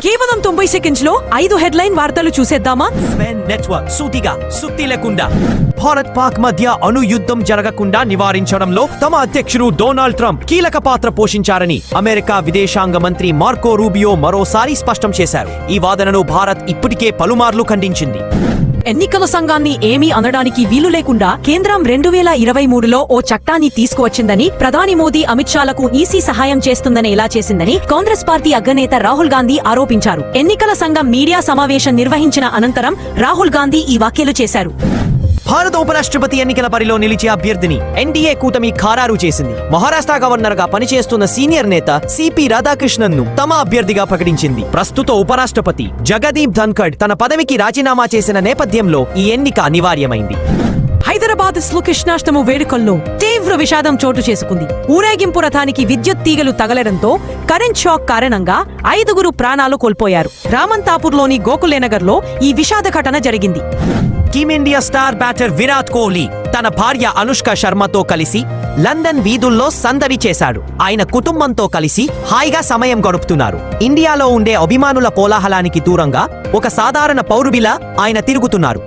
కేవలం 90 సెకండ్స్ లో 5 హెడ్లైన్ వార్తలు చూసేద్దామా? నెట్వర్క్ సూటిగా సుత్తి లేకుండా భారత్ పాక్ మధ్య అణు యుద్ధం జరగకుండా నివారించడంలో తమ అధ్యక్షుడు డొనాల్డ్ ట్రంప్ కీలక పాత్ర పోషించారని అమెరికా విదేశాంగ మంత్రి మార్కో రూబియో మరోసారి స్పష్టం చేశారు. ఈ వాదనను భారత్ ఇప్పటికే పలుమార్లు ఖండించింది. ఎన్నికల సంఘాన్ని ఏమీ అనడానికి వీలు లేకుండా కేంద్రం 2023లో ఓ చట్టాన్ని తీసుకువచ్చిందని, ప్రధాని మోదీ అమిత్ షాలకు ఈసీ సహాయం చేస్తుందని ఎలా చేసిందని కాంగ్రెస్ పార్టీ అగ్రనేత రాహుల్ గాంధీ ఆరోపించారు. ఎన్నికల సంఘం మీడియా సమావేశం నిర్వహించిన అనంతరం రాహుల్ గాంధీ ఈ వ్యాఖ్యలు చేశారు. భారత ఉపరాష్ట్రపతి ఎన్నికల బరిలో నిలిచే అభ్యర్థిని ఎన్డీఏ కూటమి ఖరారు చేసింది. మహారాష్ట్ర గవర్నర్ గా పనిచేస్తున్న సీనియర్ నేత సిపి రాధాకృష్ణన్ ను తమ అభ్యర్థిగా ప్రకటించింది. ప్రస్తుత ఉపరాష్ట్రపతి జగదీప్ ధన్ఖడ్ తన పదవికి రాజీనామా చేసిన నేపథ్యంలో ఈ ఎన్నిక అనివార్యమైంది. హైదరాబాద్ కృష్ణాష్టమి వేడుకల్లో తీవ్ర విషాదం చోటు చేసుకుంది. ఊరేగింపు రథానికి విద్యుత్ తీగలు తగలడంతో కరెంట్ షాక్ కారణంగా 5 ప్రాణాలు కోల్పోయారు. రామంతాపూర్లోని గోకులేనగర్లో ఈ విషాద ఘటన జరిగింది. Team India star batter Virat Kohli తన భార్య అనుష్క శర్మతో కలిసి లండన్ వీధుల్లో సందడి చేశాడు. ఆయన కుటుంబంతో కలిసి హాయిగా సమయం గడుపుతున్నారు. ఇండియాలో ఉండే అభిమానుల కోలాహలానికి దూరంగా ఒక సాధారణ పౌరుడిలా ఆయన తిరుగుతున్నారు.